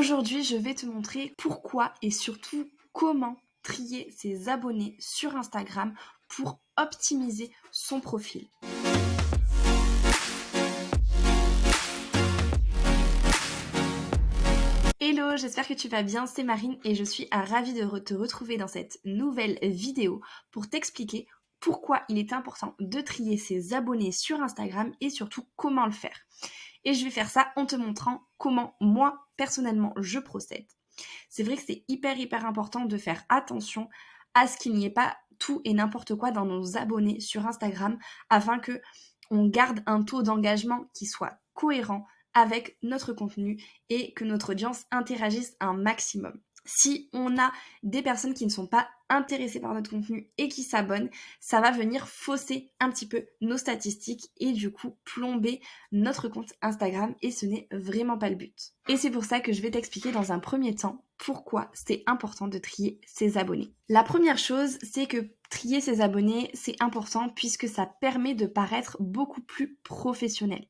Aujourd'hui, je vais te montrer pourquoi et surtout comment trier ses abonnés sur Instagram pour optimiser son profil. Hello, j'espère que tu vas bien, c'est Marine et je suis ravie de te retrouver dans cette nouvelle vidéo pour t'expliquer pourquoi il est important de trier ses abonnés sur Instagram et surtout comment le faire. Et je vais faire ça en te montrant comment moi, personnellement, je procède. C'est vrai que c'est hyper important de faire attention à ce qu'il n'y ait pas tout et n'importe quoi dans nos abonnés sur Instagram afin que on garde un taux d'engagement qui soit cohérent avec notre contenu et que notre audience interagisse un maximum. Si on a des personnes qui ne sont pas intéressées par notre contenu et qui s'abonnent, ça va venir fausser un petit peu nos statistiques et du coup plomber notre compte Instagram et ce n'est vraiment pas le but. Et c'est pour ça que je vais t'expliquer dans un premier temps pourquoi c'est important de trier ses abonnés. La première chose, c'est que trier ses abonnés, c'est important puisque ça permet de paraître beaucoup plus professionnel.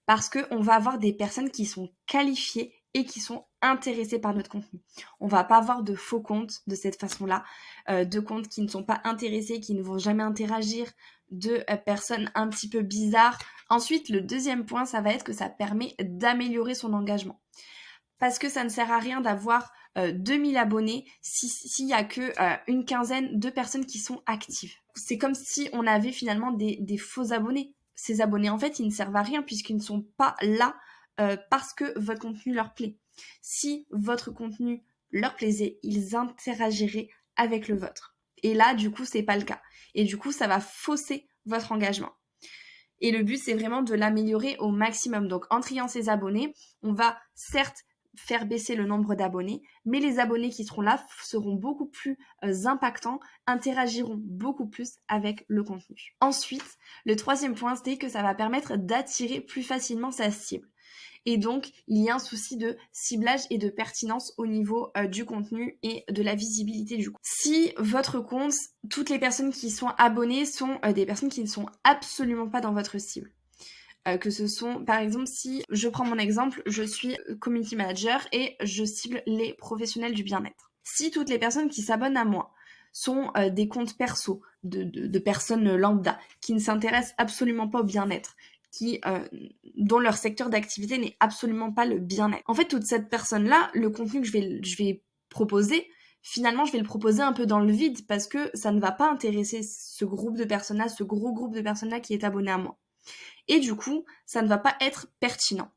Parce qu'on va avoir des personnes qui sont qualifiées et qui sont intéressées par notre contenu. On va pas avoir de faux comptes de cette façon-là, de comptes qui ne sont pas intéressés, qui ne vont jamais interagir, de personnes un petit peu bizarres. Ensuite, le deuxième point, ça va être que ça permet d'améliorer son engagement. Parce que ça ne sert à rien d'avoir 2000 abonnés s'il y a que une quinzaine de personnes qui sont actives. C'est comme si on avait finalement des faux abonnés. Ces abonnés, en fait, ils ne servent à rien puisqu'ils ne sont pas là parce que votre contenu leur plaît. Si votre contenu leur plaisait, ils interagiraient avec le vôtre. Et là, du coup, c'est pas le cas. Et du coup, ça va fausser votre engagement. Et le but, c'est vraiment de l'améliorer au maximum. Donc, en triant ses abonnés, on va certes faire baisser le nombre d'abonnés, mais les abonnés qui seront là seront beaucoup plus impactants, interagiront beaucoup plus avec le contenu. Ensuite, le troisième point, c'est que ça va permettre d'attirer plus facilement sa cible. Et donc, il y a un souci de ciblage et de pertinence au niveau du contenu et de la visibilité du compte. Si votre compte, toutes les personnes qui sont abonnées sont des personnes qui ne sont absolument pas dans votre cible. Que ce sont, par exemple, si je prends mon exemple, je suis community manager et je cible les professionnels du bien-être. Si toutes les personnes qui s'abonnent à moi sont des comptes perso de personnes lambda qui ne s'intéressent absolument pas au bien-être, dont leur secteur d'activité n'est absolument pas le bien-être. En fait, toute cette personne-là, le contenu que je vais proposer, finalement, je vais le proposer un peu dans le vide parce que ça ne va pas intéresser ce groupe de personnes-là, ce gros groupe de personnes-là qui est abonné à moi. Et du coup, ça ne va pas être pertinent.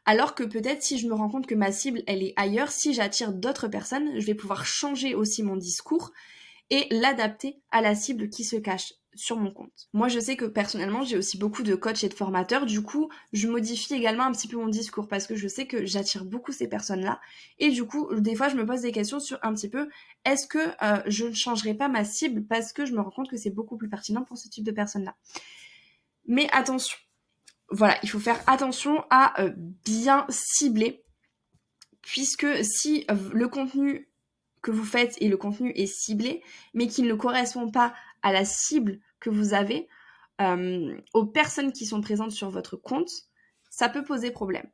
Alors que peut-être si je me rends compte que ma cible, elle est ailleurs, si j'attire d'autres personnes, je vais pouvoir changer aussi mon discours et l'adapter à la cible qui se cache sur mon compte. Moi, je sais que personnellement, j'ai aussi beaucoup de coachs et de formateurs. Du coup, je modifie également un petit peu mon discours parce que je sais que j'attire beaucoup ces personnes-là. Et du coup, des fois, je me pose des questions sur un petit peu, est-ce que je ne changerai pas ma cible parce que je me rends compte que c'est beaucoup plus pertinent pour ce type de personnes-là. Mais attention, voilà, il faut faire attention à bien cibler, puisque si le contenu que vous faites et le contenu est ciblé, mais qu'il ne correspond pas à la cible que vous avez, aux personnes qui sont présentes sur votre compte, ça peut poser problème.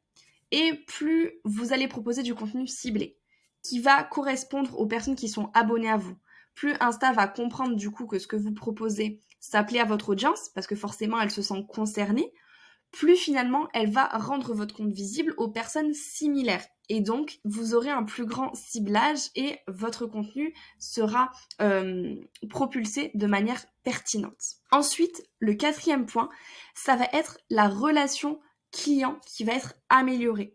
Et plus vous allez proposer du contenu ciblé, qui va correspondre aux personnes qui sont abonnées à vous, plus Insta va comprendre du coup que ce que vous proposez s'appelait à votre audience, parce que forcément elle se sent concernée, plus finalement elle va rendre votre compte visible aux personnes similaires. Et donc, vous aurez un plus grand ciblage et votre contenu sera propulsé de manière pertinente. Ensuite, le quatrième point, ça va être la relation client qui va être améliorée.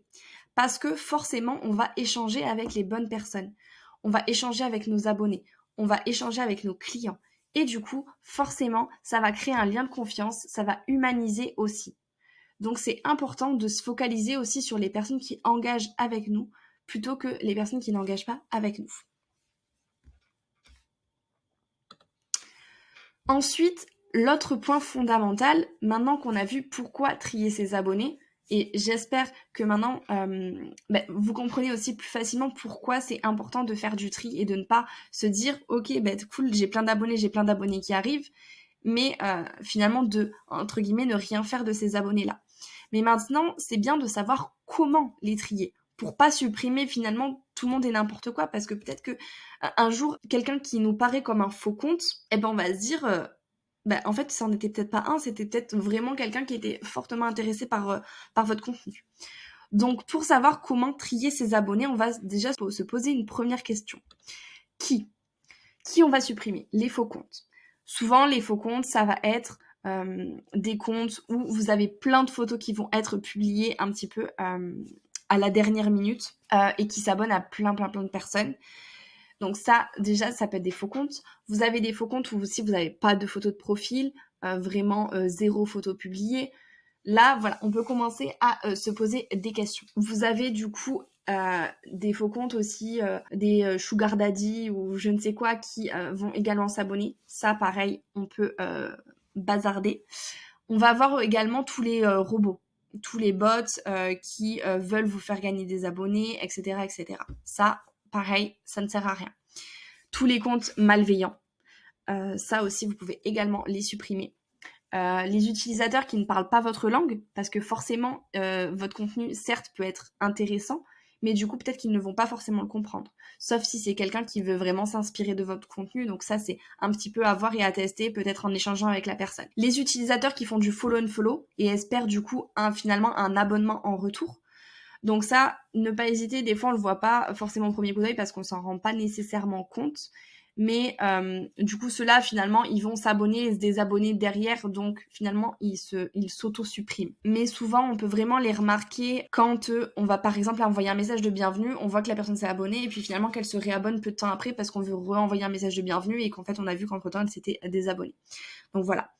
Parce que forcément, on va échanger avec les bonnes personnes. On va échanger avec nos abonnés. On va échanger avec nos clients. Et du coup, forcément, ça va créer un lien de confiance. Ça va humaniser aussi. Donc, c'est important de se focaliser aussi sur les personnes qui engagent avec nous plutôt que les personnes qui n'engagent pas avec nous. Ensuite, l'autre point fondamental, maintenant qu'on a vu pourquoi trier ses abonnés, et j'espère que maintenant, vous comprenez aussi plus facilement pourquoi c'est important de faire du tri et de ne pas se dire « Ok, cool, j'ai plein d'abonnés qui arrivent », mais finalement de, entre guillemets, ne rien faire de ces abonnés-là. Mais maintenant, c'est bien de savoir comment les trier. pour pas supprimer finalement tout le monde et n'importe quoi, parce que peut-être que un jour, quelqu'un qui nous paraît comme un faux compte, eh ben on va se dire, en fait, ça en était peut-être pas un, c'était peut-être vraiment quelqu'un qui était fortement intéressé par votre contenu. Donc, pour savoir comment trier ses abonnés, on va déjà se poser une première question. Qui on va supprimer? Les faux comptes. Souvent, les faux comptes, ça va être des comptes où vous avez plein de photos qui vont être publiées un petit peu à la dernière minute et qui s'abonnent à plein de personnes. Donc ça, déjà, ça peut être des faux comptes. Vous avez des faux comptes où si vous n'avez pas de photo de profil, vraiment zéro photo publiée. Là, voilà, on peut commencer à se poser des questions. Vous avez du coup des faux comptes aussi, des sugar daddy ou je ne sais quoi qui vont également s'abonner. Ça, pareil, on peut bazarder. On va avoir également tous les robots, tous les bots qui veulent vous faire gagner des abonnés, etc., etc. Ça, pareil, ça ne sert à rien. Tous les comptes malveillants, ça aussi, vous pouvez également les supprimer. Les utilisateurs qui ne parlent pas votre langue, parce que forcément, votre contenu, certes, peut être intéressant, mais du coup, peut-être qu'ils ne vont pas forcément le comprendre. Sauf si c'est quelqu'un qui veut vraiment s'inspirer de votre contenu, donc ça, c'est un petit peu à voir et à tester, peut-être en échangeant avec la personne. Les utilisateurs qui font du follow-and-follow et espèrent du coup finalement un abonnement en retour. Donc ça, ne pas hésiter, des fois on le voit pas forcément au premier coup d'œil parce qu'on s'en rend pas nécessairement compte. Mais du coup, ceux-là, finalement, ils vont s'abonner et se désabonner derrière. Donc, finalement, ils s'auto-suppriment. Mais souvent, on peut vraiment les remarquer quand on va, par exemple, envoyer un message de bienvenue. On voit que la personne s'est abonnée et puis finalement qu'elle se réabonne peu de temps après parce qu'on veut renvoyer un message de bienvenue et qu'en fait, on a vu qu'entre-temps, elle s'était désabonnée. Donc, voilà.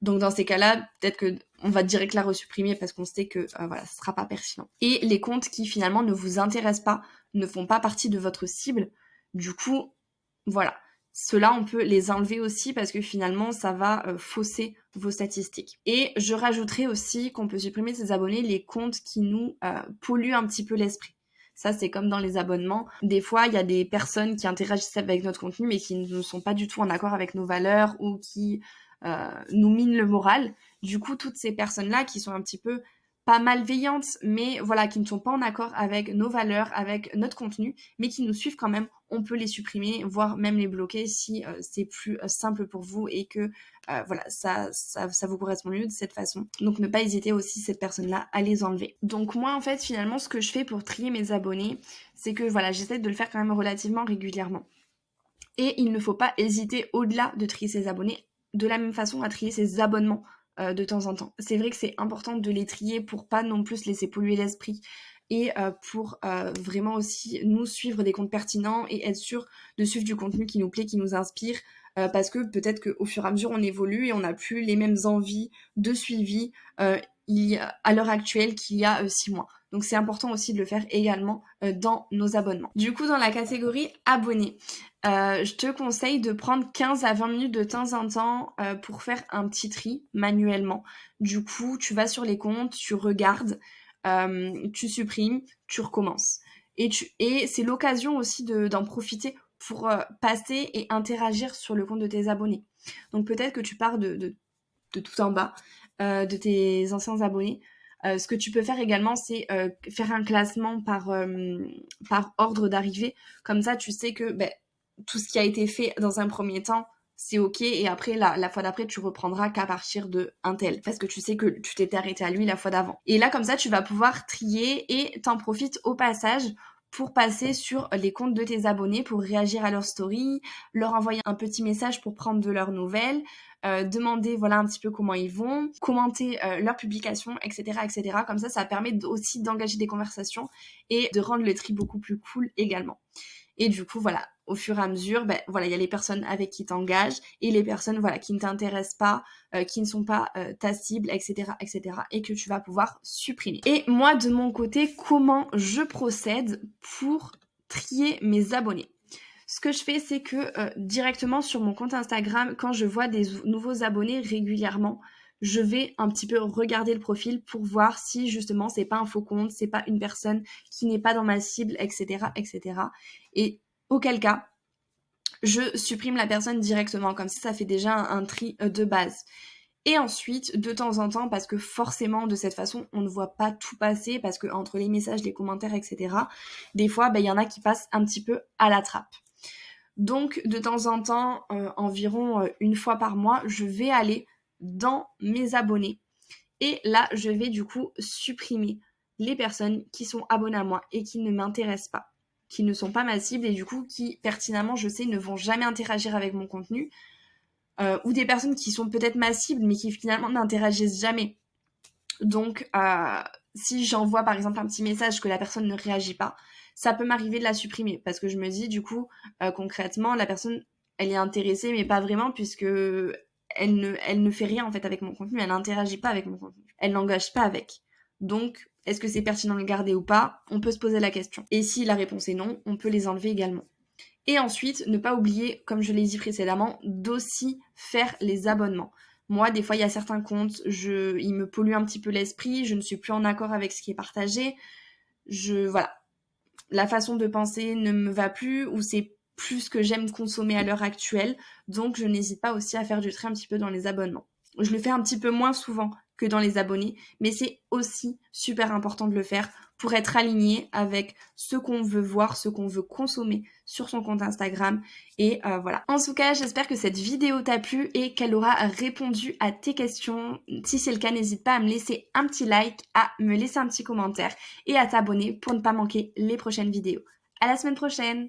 Donc dans ces cas-là, peut-être qu'on va direct la resupprimer parce qu'on sait que voilà, ce sera pas pertinent. Et les comptes qui finalement ne vous intéressent pas, ne font pas partie de votre cible, du coup, voilà. Ceux-là, on peut les enlever aussi parce que finalement, ça va fausser vos statistiques. Et je rajouterai aussi qu'on peut supprimer ces abonnés les comptes qui nous polluent un petit peu l'esprit. Ça, c'est comme dans les abonnements. Des fois, il y a des personnes qui interagissent avec notre contenu mais qui ne sont pas du tout en accord avec nos valeurs ou qui nous minent le moral. Du coup, toutes ces personnes-là qui sont un petit peu pas malveillantes, mais voilà, qui ne sont pas en accord avec nos valeurs, avec notre contenu, mais qui nous suivent quand même, on peut les supprimer, voire même les bloquer si c'est plus simple pour vous et que voilà, ça vous correspond mieux de cette façon. Donc ne pas hésiter aussi cette personne-là à les enlever. Donc moi en fait finalement ce que je fais pour trier mes abonnés, c'est que voilà, j'essaie de le faire quand même relativement régulièrement. Et il ne faut pas hésiter au-delà de trier ses abonnés, de la même façon à trier ses abonnements de temps en temps. C'est vrai que c'est important de les trier pour pas non plus laisser polluer l'esprit et pour vraiment aussi nous suivre des comptes pertinents et être sûr de suivre du contenu qui nous plaît, qui nous inspire, parce que peut-être qu'au fur et à mesure on évolue et on n'a plus les mêmes envies de suivi à l'heure actuelle qu'il y a 6 mois. Donc c'est important aussi de le faire également dans nos abonnements. Du coup, dans la catégorie abonnés, je te conseille de prendre 15 à 20 minutes de temps en temps pour faire un petit tri manuellement. Du coup, tu vas sur les comptes, tu regardes, tu supprimes, tu recommences. Et c'est l'occasion aussi d'en profiter pour passer et interagir sur le compte de tes abonnés. Donc peut-être que tu pars de tout en bas de tes anciens abonnés. Ce que tu peux faire également, c'est faire un classement par ordre d'arrivée. Comme ça, tu sais que tout ce qui a été fait dans un premier temps, c'est ok. Et après, la fois d'après, tu reprendras qu'à partir de un tel. Parce que tu sais que tu t'étais arrêté à lui la fois d'avant. Et là, comme ça, tu vas pouvoir trier et t'en profites au passage pour passer sur les comptes de tes abonnés, pour réagir à leurs stories, leur envoyer un petit message pour prendre de leurs nouvelles, demander voilà un petit peu comment ils vont, commenter leurs publications, etc., etc. Comme ça permet aussi d'engager des conversations et de rendre le tri beaucoup plus cool également. Et du coup, voilà, au fur et à mesure, voilà, il y a les personnes avec qui t'engages et les personnes voilà qui ne t'intéressent pas, qui ne sont pas ta cible, etc., etc. et que tu vas pouvoir supprimer. Et moi, de mon côté, comment je procède pour trier mes abonnés? Ce que je fais, c'est que directement sur mon compte Instagram, quand je vois des nouveaux abonnés régulièrement, je vais un petit peu regarder le profil pour voir si justement c'est pas un faux compte, c'est pas une personne qui n'est pas dans ma cible, etc., etc. Et auquel cas, je supprime la personne directement. Comme ça fait déjà un tri de base. Et ensuite, de temps en temps, parce que forcément, de cette façon, on ne voit pas tout passer, parce que entre les messages, les commentaires, etc., des fois, il y en a qui passent un petit peu à la trappe. Donc, de temps en temps, environ une fois par mois, je vais aller dans mes abonnés. Et là, je vais du coup supprimer les personnes qui sont abonnées à moi et qui ne m'intéressent pas, qui ne sont pas ma cible et du coup qui, pertinemment, je sais, ne vont jamais interagir avec mon contenu. Ou des personnes qui sont peut-être ma cible mais qui finalement n'interagissent jamais. Donc, si j'envoie par exemple un petit message que la personne ne réagit pas, ça peut m'arriver de la supprimer parce que je me dis du coup concrètement la personne elle est intéressée mais pas vraiment puisque elle ne fait rien en fait avec mon contenu, elle n'interagit pas avec mon contenu, elle n'engage pas avec. Donc, est-ce que c'est pertinent de le garder ou pas? On peut se poser la question. Et si la réponse est non, on peut les enlever également. Et ensuite, ne pas oublier, comme je l'ai dit précédemment, d'aussi faire les abonnements. Moi, des fois, il y a certains comptes, ils me polluent un petit peu l'esprit, je ne suis plus en accord avec ce qui est partagé. Voilà. La façon de penser ne me va plus, ou c'est plus ce que j'aime consommer à l'heure actuelle. Donc, je n'hésite pas aussi à faire du tri un petit peu dans les abonnements. Je le fais un petit peu moins souvent que dans les abonnés, mais c'est aussi super important de le faire pour être aligné avec ce qu'on veut voir, ce qu'on veut consommer sur son compte Instagram. Et voilà. En tout cas, j'espère que cette vidéo t'a plu et qu'elle aura répondu à tes questions. Si c'est le cas, n'hésite pas à me laisser un petit like, à me laisser un petit commentaire et à t'abonner pour ne pas manquer les prochaines vidéos. À la semaine prochaine!